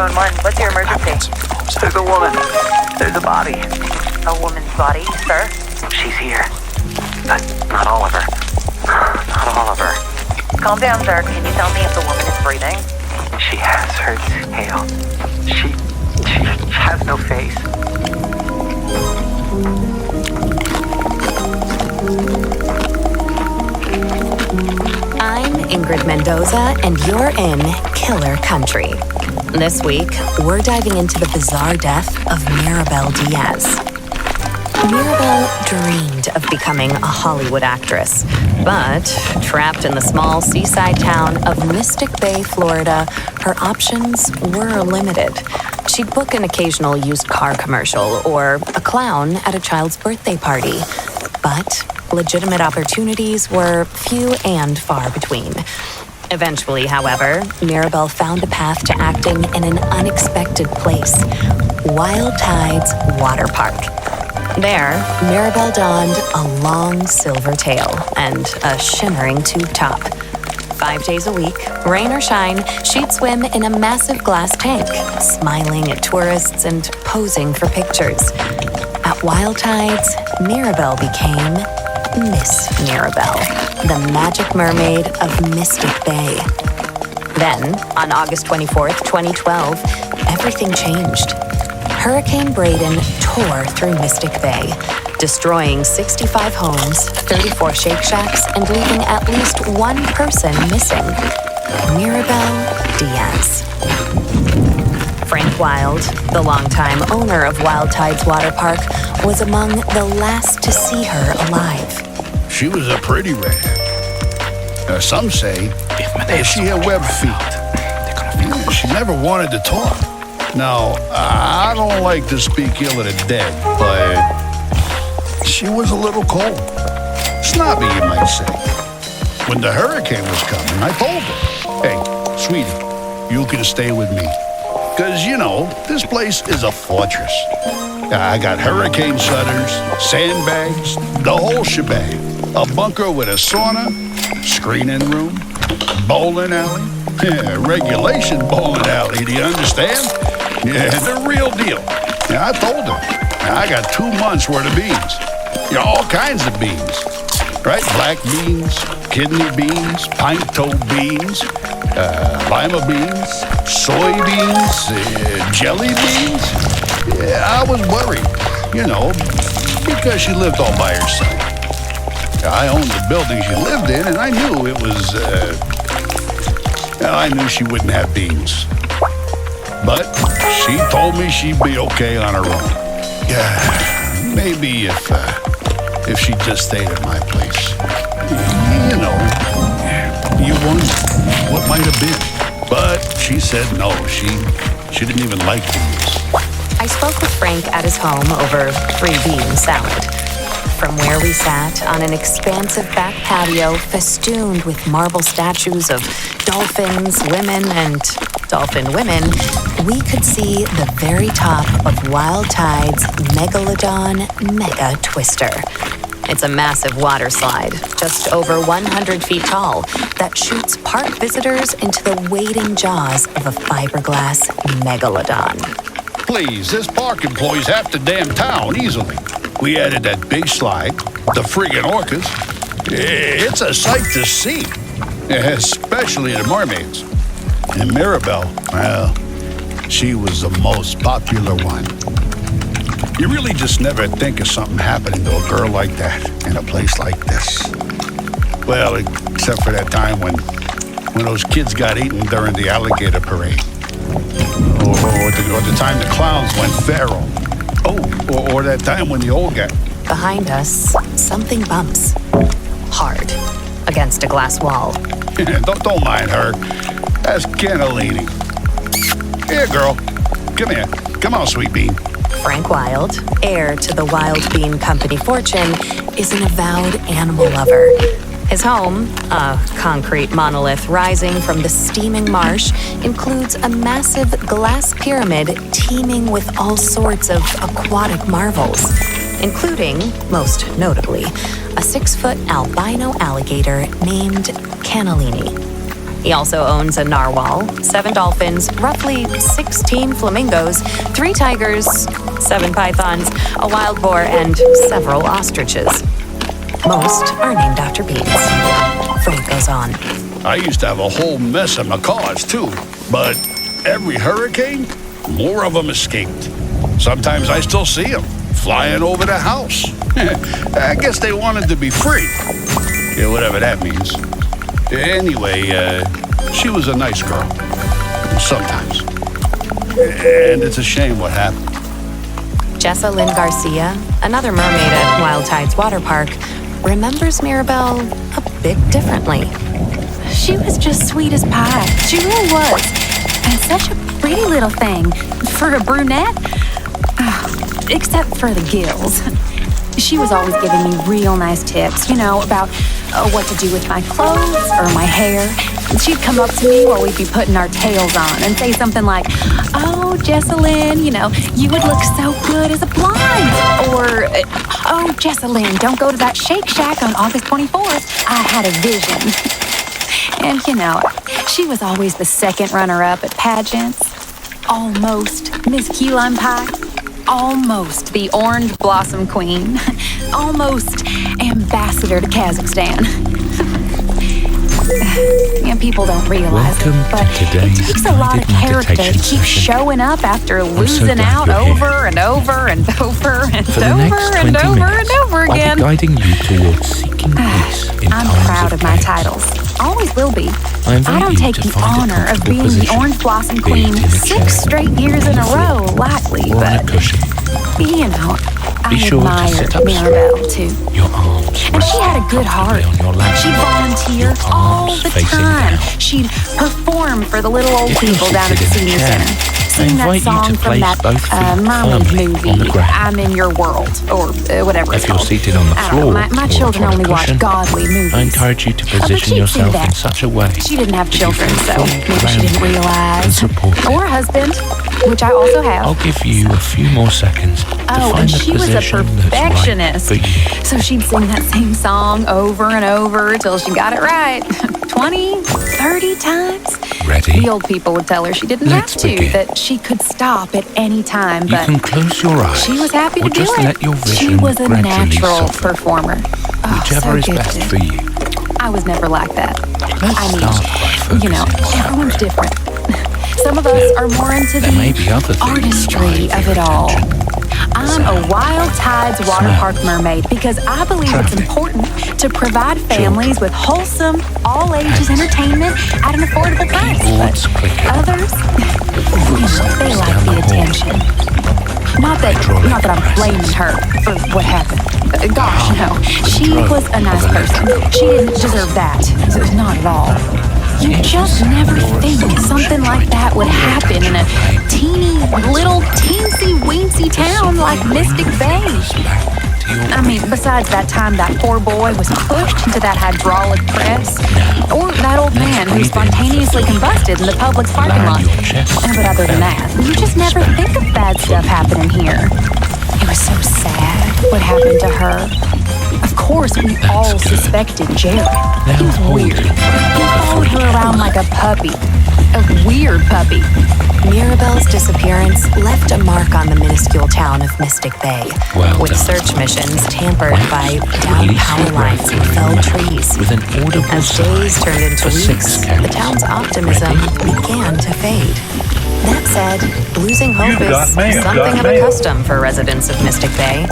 911. What's your emergency? There's a woman. There's a body. A woman's body, sir? She's here. But not all of her. Not all of her. Calm down, sir. Can you tell me if the woman is breathing? She has her tail. She has no face. I'm Ingrid Mendoza, and you're in Killer Country. This week, we're diving into the bizarre death of Maribel Diaz. Maribel dreamed of becoming a Hollywood actress, but trapped in the small seaside town of Mystic Bay, Florida, her options were limited. She'd book an occasional used car commercial or a clown at a child's birthday party, but legitimate opportunities were few and far between. Eventually, however, Maribel found a path to acting in an unexpected place, Wild Tides Water Park. There, Maribel donned a long silver tail and a shimmering tube top. 5 days a week, rain or shine, she'd swim in a massive glass tank, smiling at tourists and posing for pictures. At Wild Tides, Maribel became Miss Maribel, the magic mermaid of Mystic Bay. Then, on August 24th, 2012, everything changed. Hurricane Braden tore through Mystic Bay, destroying 65 homes, 34 Shake Shacks, and leaving at least one person missing: Maribel Diaz. Frank Wild, the longtime owner of Wild Tides Water Park, was among the last to see her alive. She was a pretty redhead. Some say she had web feet. She never wanted to talk. Now, I don't like to speak ill of the dead, but she was a little cold. Snobby, you might say. When the hurricane was coming, I told her, "Hey, sweetie, you can stay with me. Because, this place is a fortress. I got hurricane shutters, sandbags, the whole shebang. A bunker with a sauna, screening room, bowling alley. Yeah, regulation bowling alley, do you understand? Yeah, the real deal." I told her, I got 2 months worth of beans. All kinds of beans. Right? Black beans, kidney beans, pinto beans, lima beans, soybeans, jelly beans. Yeah, I was worried, because she lived all by herself. I owned the building she lived in, and I knew it was, I knew she wouldn't have beans. But she told me she'd be okay on her own. Yeah, maybe if she just stayed at my place. You wonder what might have been. But she said no, she didn't even like beans. I spoke with Frank at his home over 3-bean salad. From where we sat on an expansive back patio festooned with marble statues of dolphins, women, and dolphin women, we could see the very top of Wild Tide's Megalodon Mega Twister. It's a massive water slide, just over 100 feet tall, that shoots park visitors into the waiting jaws of a fiberglass megalodon. Please, this park employs half the damn town easily. We added that big slide, the friggin' orcas. It's a sight to see, especially the mermaids. And Maribel, well, she was the most popular one. You really just never think of something happening to a girl like that in a place like this. Well, except for that time when those kids got eaten during the alligator parade. Or the time the clowns went feral. Oh, or that time when the old guy... Behind us, something bumps. Hard. Against a glass wall. Don't mind her. That's Cannellini. Here, girl. Come here. Come on, sweet bean. Frank Wild, heir to the Wild Bean Company fortune, is an avowed animal lover. His home, a concrete monolith rising from the steaming marsh, includes a massive glass pyramid teeming with all sorts of aquatic marvels, including, most notably, a 6-foot albino alligator named Cannellini. He also owns a narwhal, 7 dolphins, roughly 16 flamingos, 3 tigers, 7 pythons, a wild boar, and several ostriches. Most are named after beans. Frank goes on. I used to have a whole mess of macaws, too. But every hurricane, more of them escaped. Sometimes I still see them flying over the house. I guess they wanted to be free. Yeah, whatever that means. Anyway, she was a nice girl. Sometimes. And it's a shame what happened. Jessa Lynn Garcia, another mermaid at Wild Tides Water Park, remembers Mirabelle a bit differently. She was just sweet as pie. She really was. And such a pretty little thing. For a brunette. Except for the gills. She was always giving me real nice tips, about what to do with my clothes or my hair. She'd come up to me while we'd be putting our tails on and say something like, "Oh, Jessalyn, you would look so good as a blonde." Or, "Oh, Jessalyn, don't go to that Shake Shack on August 24th. I had a vision." And, she was always the second runner-up at pageants. Almost Miss Key Lime Pie. Almost the Orange Blossom Queen. Almost Ambassador to Kazakhstan. People don't realize it, but it takes a lot of character to keep showing up after losing out over and over and over and over and over and over again. I'll be guiding you towards seeking peace in I'm times proud of my chaos. titles. Always will be. I invite I don't you take to the find a honor of comfortable being the position, Orange Blossom be it Queen in a 6 chair, straight years in a row, lightly, or on a but, cushion. I Be sure to admire sit up Mirabelle, too. Your arms And she had a good heart. on your lap. She'd volunteer Your all arms the facing time. down. She'd perform for the little old If you're people down at the seated in a senior chair, center. I Sing that invite you to song from place that both feet mermaid firmly movie, on the ground. I'm in Your World, or whatever If it's you're called. seated on the I don't floor know, my or children upon a only watch cushion, godly movies. I encourage you to but position she'd do yourself that. in such a way She didn't have that you children, feel so fully maybe she grounded didn't and realize. supported. Or a husband, which I also have. I'll give you a few more seconds to Oh, find and the she was a position that's right perfectionist. for you. So she'd sing that same song over and over till she got it right 20, 30 times. Ready? The old people would tell her she didn't Let's have to, begin. that she could stop at any time, You but can close your eyes. she was happy or to do just it. let your vision She was a gradually natural soften, performer. Oh, whichever so is best gifted. for you. I was never like that. Let's I start by mean, focusing on everyone's our different. Some of us are more into There may be other the things artistry vying of for it your all. attention. I'm a Wild Tides water Smell. park mermaid because I believe it's Traffic. important to provide families with wholesome, all-ages entertainment at an affordable price. Keyboards clicking. Others, they like down the the hall. attention. Not that Hydraulic I'm blaming presses. her for what happened. Gosh, no. She Control was a nice of person. electrical. She didn't deserve that. Not at all. You just never think something like that would happen in a teeny, little, teensy-weensy town like Mystic Bay. I mean, besides that time that poor boy was pushed into that hydraulic press, or that old man who spontaneously combusted in the Publix parking lot. But other than that, you just never think of bad stuff happening here. It was so sad what happened to her. Of course, we all good. suspected Jared. He was hold weird. your breath He for followed 3 her around like a puppy. A weird puppy. Mirabelle's disappearance left a mark on the minuscule town of Mystic Bay, Well with done. search missions tampered by down Release power your lines breath and through felled your mouth trees. with an audible As days sigh turned into for 6 weeks, counts. the town's optimism Ready? began to fade. That said, losing hope You've got is mail. something of a Mail. custom for residents of Mystic Bay.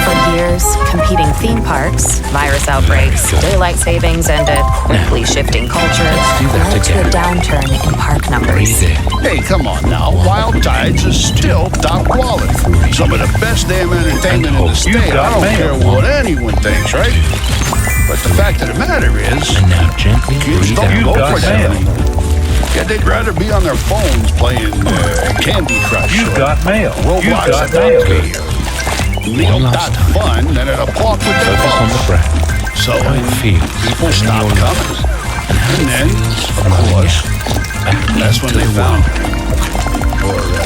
For years, competing theme parks, virus outbreaks, daylight savings, and a quickly shifting culture do that led to a again. downturn in park numbers. Breathe in. Hey, come on now. Wild Tides is still top quality. Some of the best damn entertainment in the state. I don't care what anyone thinks, right? But the fact of the matter is, And now gently kids breathe don't go out. for that anymore. Yeah, they'd rather be on their phones playing Candy Crush You've or got mail. You've Roblox got at mail. Neal.fun than at a park with their Focus on the phones. breath. So How it feels people when stopped you're coming. And then, of course, that's when they found her.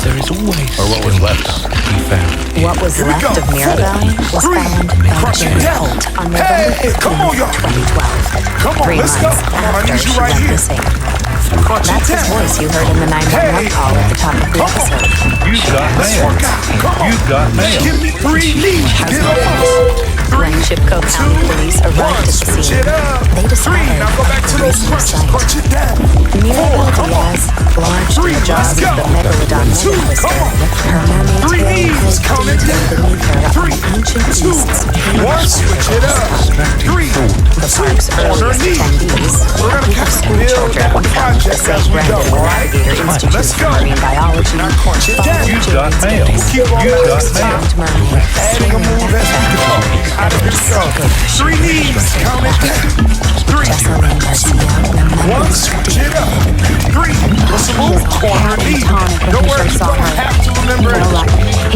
There is always Or what was left stillness to be found. What was left of Mirabelle was found by James Holt on November 15, 2012, Come on, 3 let's go. months Come on, I after need you she right left here. the scene. That's his voice you heard in the 911 call at the top of the episode. You've got mail. You've got mail. Give me 3 knees. Get up. When Chipko County Police arrived at the scene, they discovered Now go back to those crunches. Crunch it down. Mirabelle Diaz lodged in the jaws of the megalodon twister. Her mermaid tail knees. Count it down. beneath her of the ancient East's One, switch it up. 3, The park's earliest attendees were a group of school children from the St. Brendan Navigator Institute for Marine Biology, followed You've got mail. Keep on You've got mail. tamed mermaids adding a move as we go. Out of this go. 3 knees. Count it down. 3. Jessalyn Garcia 1, switch it up. 3. What's the move? Corner knee. Don't worry, you don't have to remember it.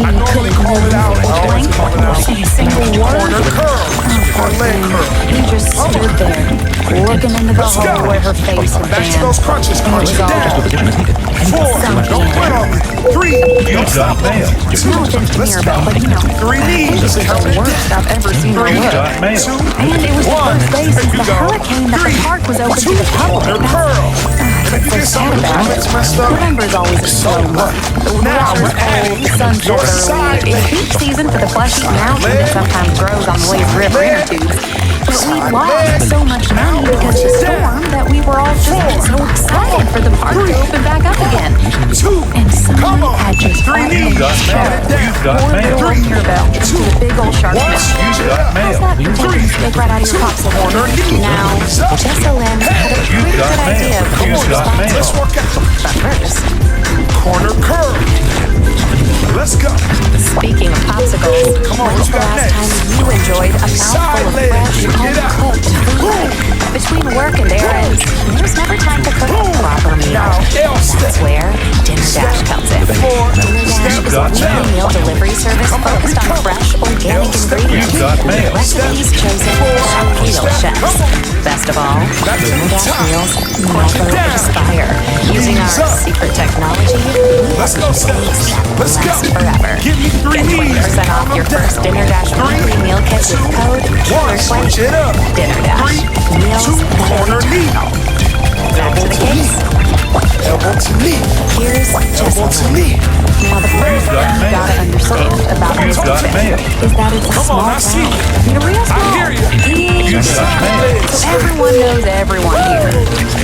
I normally call it out. I always call it out. Corner curl. Or leg curl. He just stood there, looking into the hole where her face had Back to been. those crunches. Crunch it down. 4. Don't quit on me. 3. You've got mail. No offense to Mirabelle, but 3 knees. this is the worst I've ever seen her You've look. got mail. And it was the first day since the hurricane that the park was open to the public. Corner curl. That's You get so some sad about it. comments messed up. November's always a slow month. The Now water's we're adding cold, the sun your sets side early. It's leg. peak season for the fleshy mountain that sometimes grows on the way to river inner tubes. But we lost so much money because of the storm that we were all just so excited for the park to open back up again. 2. And Come someone on. had just 3 knees. got Count mail. it down. You've got poor mail. little Mirabelle to the big old shark One, mouth. switch it up. Mail. How's that for taking a steak right out of your popsicle? Corner knee. Now, Jessalyn had a pretty got good mail. idea of who You've was got mail. Let's work out. But first, Corner curl. Let's go. speaking of popsicles, when's the last time you enjoyed a mouthful of fresh, home-cooked food? Between work and errands, there's never time to cook a proper meal. Now, L That's step. where Dinner Dash comes in. 4. Dinner Dash is a got weekly mail. meal delivery service focused on fresh, organic ingredients. You've got mail. Recipes chosen by real chefs. Best of all, Dinner Dash meals never expire. Using our secret technology, we Let's have go, Steph. things that Let's go. last forever. Give me 3 Get knees. 20% off your first Dinner Dash weekly meal kit with code 1, switch it up. Dinner Dash. 3, Meals 2, that are corner knee. back to the case. Elbow to knee. Here's Elbow to Jessalyn. knee. Now, the first thing you gotta understand about You've this got mail. is that it's a Come small on, I see town. you. I mean, a real small. hear you. You've Itty got mail. So everyone knows everyone here.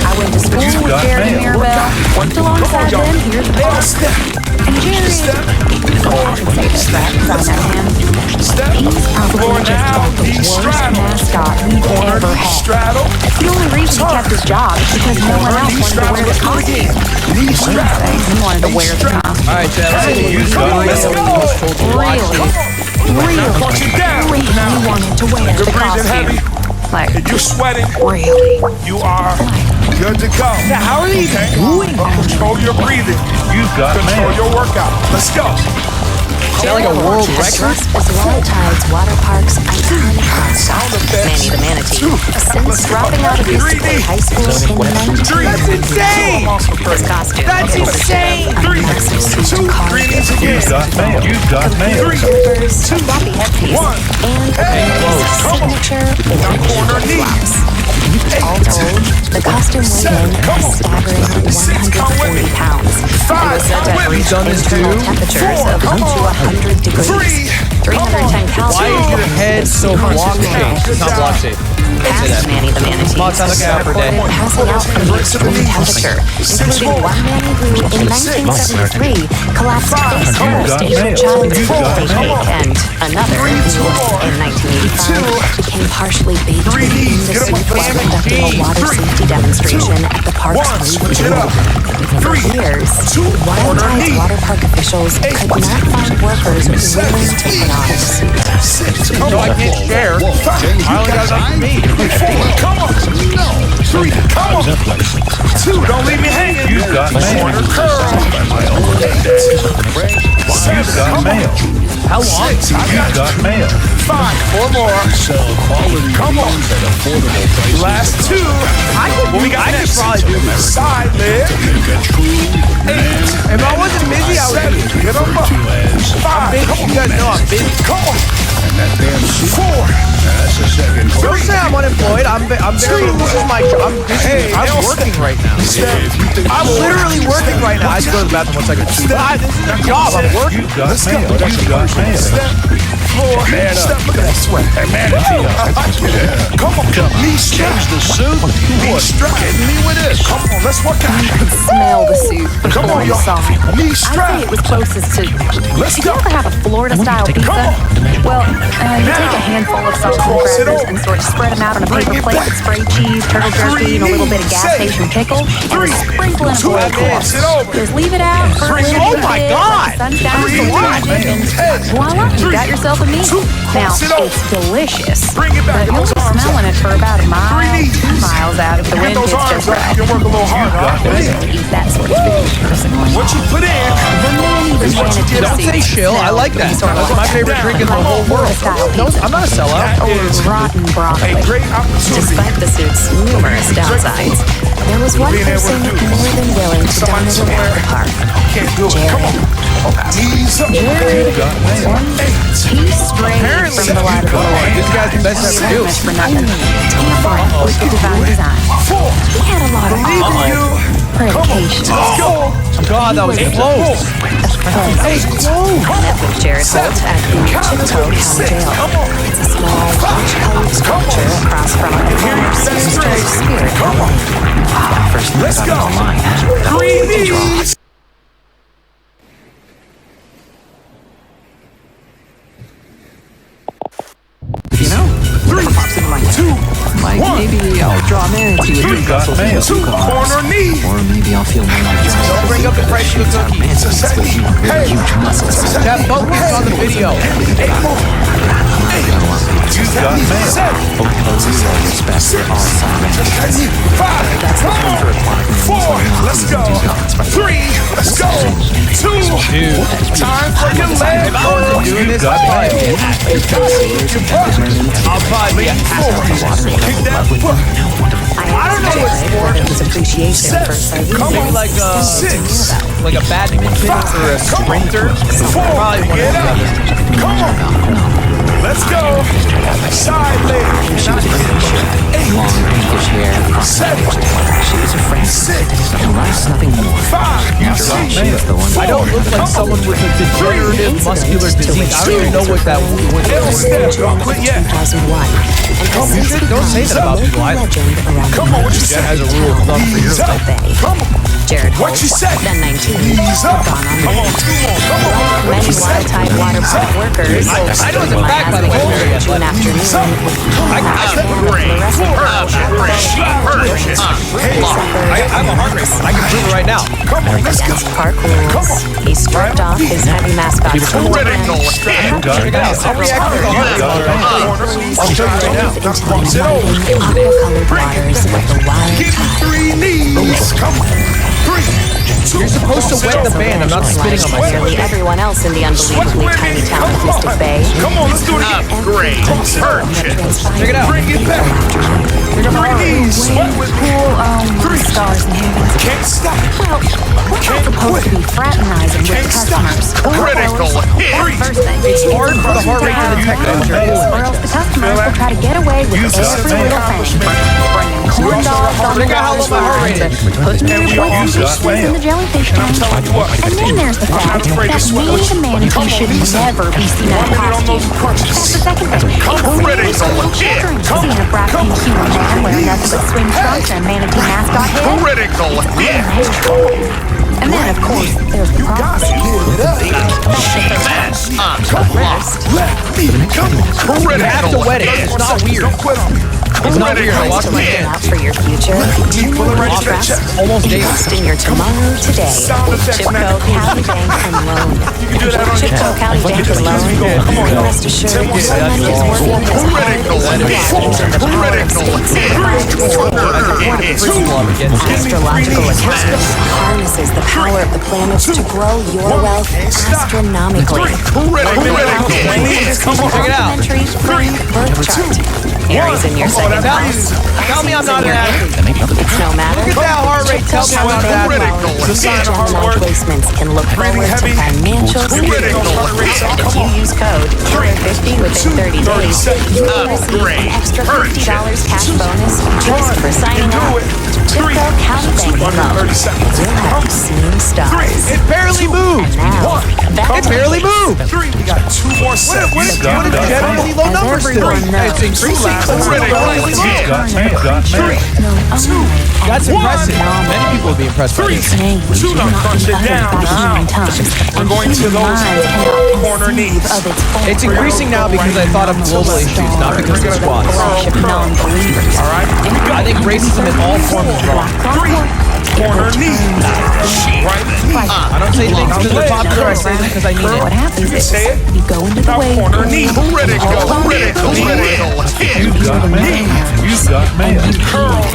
I went to school You've with got Jerry and mail. Mirabelle, worked alongside y'all. them, here's the L park. step. And Jerry, Step. well, I can say this, right? 'Cause I know him. Step. He's probably Floor just now. about the Knee worst straddle. mascot we've Corner ever knee had. straddle. The only reason he kept his job is because no one else Knee wanted to straddle. wear the costume. Knee straddle. He wanted to wear the costume. All right, Chad. You've got Let's mail. go. Really, Now punch it down. really wanted to wear You're the breathing heavy. costume. Like, You're sweating. really. You are good to go. Now, how are you doing? Control your breathing. You've got Control mail. your workout. Let's go. Is that like a world record? This is Wild Tide's water park's iconic mascot, Sound effects. Manny the Manatee. Since dropping out of Mystic High School in 1990, Insane. his costume That's is insane. a 3, massive suit 2, carved 3 knees You've again. got mail. You've got mail. shoulders, a floppy headpiece, 1. and his signature Corner knee. blouse. All told, the costume weighed in a staggering 140 pounds. It was said to have reached internal temperatures of up to 100 degrees. 310 calories. Why is your head so block shaped? It's not block shaped. Past Manny the Manatee, Come on, time to get out for a day. reported passing out from the extreme temperature, including one Manny who, in 1973, collapsed face first into a child's birthday cake, and another who, in 1985, became partially bathed in the soup while conducting a water safety demonstration at the park's Switch it up. For 3, years, 2, Wild corner Tide's knee. water park officials could not find workers willing to put on a suit. 6, come No, I on. can't share. I only got enough for me. 4, come on. 3, come on. 2, don't leave me hanging. You've got mail. Corner curl. 8, You've 7, got come mail. on. How long? 6, I You've got got mail. 5, 4 more. Sell quality Come on. at affordable prices. Last 2. I could What we got probably next? do that. Side leg. Make a true 8, If I wasn't busy, I would be. Get him up. I'm busy. You guys know I'm busy. Come on. And that damn suit. 4. That's the second. Don't say I'm unemployed. I'm barely. This is my job. I'm busy. Hey, I'm working right now. I'm literally working right now. I have to go to the bathroom 1 second. This is my job. I'm working. You got Let's go. mail. You got mail. Step. 4. Man up. Step. Look at that sweat. Hey, man, Come on. Knee strap. change the suit. Knee strap. Kidding me with this? Come on, let's work out. Smell the soup Come before on, you y'all. saw it. Knee I'd strap. say it was closest to. Let's Did you go. ever have a Florida-style pizza? Well, you take a handful of salt and Cross it crackers over. and sort of spread them out on a Bring paper it plate back. with sprayed cheese, turtle jerky, and a little bit of gas Say. station pickle, and a sprinkle in a boiled Cross corn. it over. Just leave it out for a Bring it little over. bit, Oh my let the sun shine Bring through it the back. magic, and voila, you got yourself a meal. Now, Cross it over. it's delicious, Bring it back. but you'll Those be arms smelling up. it for about a mile, 3 knees. 2 miles out if the Get wind those hits arms just up. right. You can work a little harder. I eat that sort of food personally. What you put in. The man even managed to Don't say chill. I like that. That's my favorite drink in the whole world. No, I'm not a sellout. or rotten broccoli. A great opportunity. Despite the suit's numerous downsides, there was one Being able person to do. more than willing to Somebody dominate somewhere. the park. Can't do it. Come on. Knees up. He strayed from the light of the Lord. This guy's the best ever do. Much for nothing. Tampering with the divine design. 4. He had a lot of predication. Let's go. God, that was close. Hey, I met with Jared Holt at the Chiptoe County Jail. It's a small, beach-colored structure across from a former sister spirit. Come on. Let's go. 3 knees. You know, 3, 2, like 1. maybe I'll draw man to You got mail. 2. Corner knee. or maybe I'll feel more like Don't bring up the price of the cookie. Hey. That focus on the video. You got mail. 5. Come on. 4. Let's go. 3. Let's go. 2. Time for your leg. If I wasn't doing this, I'd probably Lean forward. Kick that foot. I don't know what sport it was appreciation for. Come on. like a 6. badminton or a sprinter. 4. Probably one Get of up. the Come on. Let's go. Side leg. 8. long pinkish hair. 7. She was a friend. 6. And life's nothing more. 5. Now she was the one. I don't look like someone with a degenerative muscular disease. I don't even know what that was. L step. Don't quit yet. 2001. Don't say that about people. Come on. What you say? Jen has a rule of thumb for your Knees up. Come on. Jared What Holt, you say? then 19, Knees up. gone on Come on. Come on. What many you say? watertight water park workers. I know it's a fact, by the way. June afternoon. I have a heart rate. I can prove it right now. Come on. Let's go. Against park rules, he stripped off his heavy mascot suit Critical and hit. Check it out. How many actors are heart rate monitor? I'll show you right now. Cross it over. aqua-colored waters of the wild Give me tide. 3 knees. Come on. 3, 2. You're supposed to wet the band. I'm not spitting on myself. Nearly everyone else in the unbelievably tiny town of Mystic Bay. Come on. Let's do it again. Great. Check it out. Bring it back. 3 knees. Sweat with me. Stars and heavens. Can't stop. Well, we're not supposed to be fraternizing with Can't stop. customers. Critical hit. First thing. It's hard for the heart rate to detect injuries. Or else the customers will try to get away with every little thing. Bringing corn dogs on the Look at how low my heart rate is. putting their we all points use that in the jellyfish tank. telling you what. And then there's the fact that afraid to sweat. me, the manatee, should never be seen in a costume. That's the second thing. Critical hit. Seeing a bright pink human man wearing nothing but swim trunks and manatee mascot head. Critical hit. And then, of course, there's the prophecy. That's unlocked. You have to wet it. It's not weird. Don't quit on me. It's not weird. I watch my Looking hands. out for your future. Pull it right to that chest. Almost daily. Invest in your tomorrow today. Sound effects, Chipco man. County Bank and Loan. You can do that on Chipco County Bank and Loan. Rest assured, your money is working as hard as Critical it hit. can into the power of Critical states. hit. Astrological account harnesses the power of the planets to grow your wealth astronomically. Critical hit. Check it out. Complimentary friend birth chart. Aries in your second house. Tell me I'm not an athlete. It's no matter. Look at that heart heart rate tells me about that. Critical It's a sign hit. of hard work. Placements can look forward to heavy. financial Critical security. hit. If you use code KILLER50 within 30 days, you will receive an extra $50 cash bonus just for signing up. Tipco County Bank loan. 30 seconds. You'll have you seen stars. It barely moved. And now, back It to barely the moved. We got 2 more seconds. What did generally low As numbers do? everyone knows, It's increasing, but it's Critical relatively low. hit. Got mail. Got mail. That's impressive. Many people would be impressed by this. Change Two, now cannot crunch be it uttered down. by Now. human tongues. We're going to those corner knees. It's increasing now because I thought of global issues, not because of squats. Non-believers. All right. I think racism in all forms is wrong. Corner knee. Right. I don't say things because they're popular, I say them because I mean What it. happens is Say it. you go into the Now weight corner knee. Critical hit. You got mail. You got mail.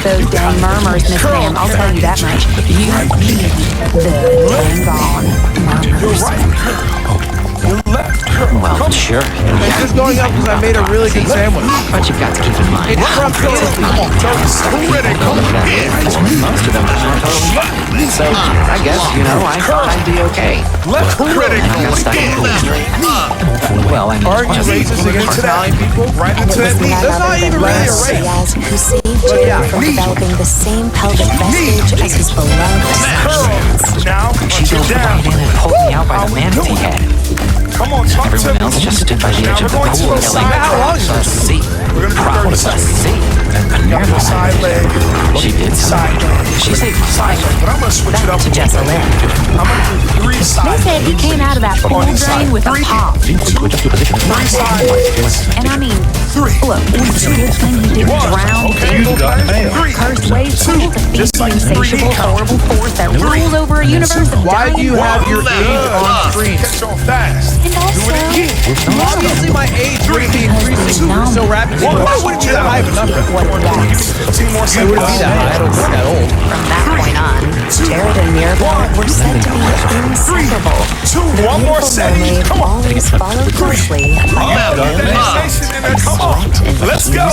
those dang murmurs, Miss Ma'am. I'll tell you that much. You need the dang gone murmurs. Well, sure. It's just going up because I made a really good sandwich. But you've got to keep in mind, It's from Italy. Critical hit. most of them are not totally fine. So, I guess, I thought I'd be okay. Critical hit. Well, I mean, Aren't you racist against Italian people? Right into that knee. That's not even really a race. Diaz, who saved Jerry from developing the same pelvic vestige as his beloved son. Now, punch it down. and it pulled me out by the manatee head. Come on, talk to Everyone me. else just stood by the edge of the Now we're going to pool, the yelling, side. How long is "Props this? a seat. We're going to do 30 Props a seconds. seat." And Got the side leg. she did Side something. leg. She said side leg. But I'm going to switch it up. To just a little. I'm going to do 3 They side said he came out of that pool drain with a pop. 3 side legs. And I mean, 3. look, it's a good thing he didn't drown, dangle, got mail. cursed wave pool to feed the insatiable, horrible force that rules over a universe of Why do you have your age on screen? Catch on fast. And also, Obviously, my age wouldn't be increasing so rapidly. Why wouldn't you that high of a number? what it does. 15 more It seconds. wouldn't be that high. I don't look that old. From that point on, Jared and Mirabelle were said to be inseparable. 2. The 1 more beautiful second. mermaid Come on. always followed closely by That sensation in there. Come on. Let's go.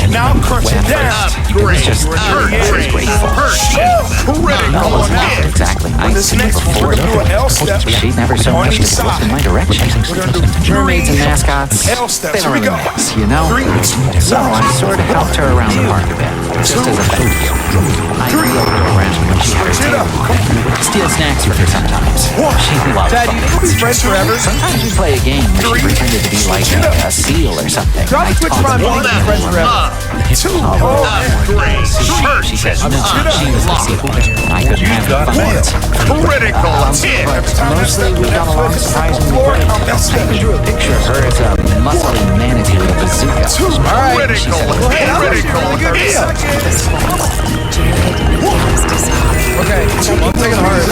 Now crunch it down. Great. Just grateful. Critical hit. Exactly. I This see next one, we're before. going to do an L step. She never so On much each as looked side. in my direction. We're going to do Mermaids and 3 mascots, L steps. they Here we don't go. really mix, you know? 3, 2, So I sort of helped her around the park a bit, just as a thank you. I wheeled her around when she had her Switch it tail up. on. Steal snacks with her sometimes. She loves Dad, you think we'll be friends forever? Sometimes we play a game where she pretended to be like a seal or something. Drop I the switch taught from her me and friends forever. 2. Great. She said no, she was the seal. I couldn't have got fun. mail. Critical hit. Mostly we got along surprisingly great. I drew a picture of her as a muscly manatee with a bazooka. All right. Critical Really good hit. deal. Jared used to sob. Okay, one second hard.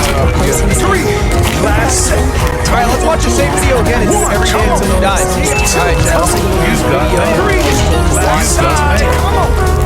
Last set. All right, let's watch the same video again and do it every day until he dies. All right, Chad. You got mail. Last side. Come on.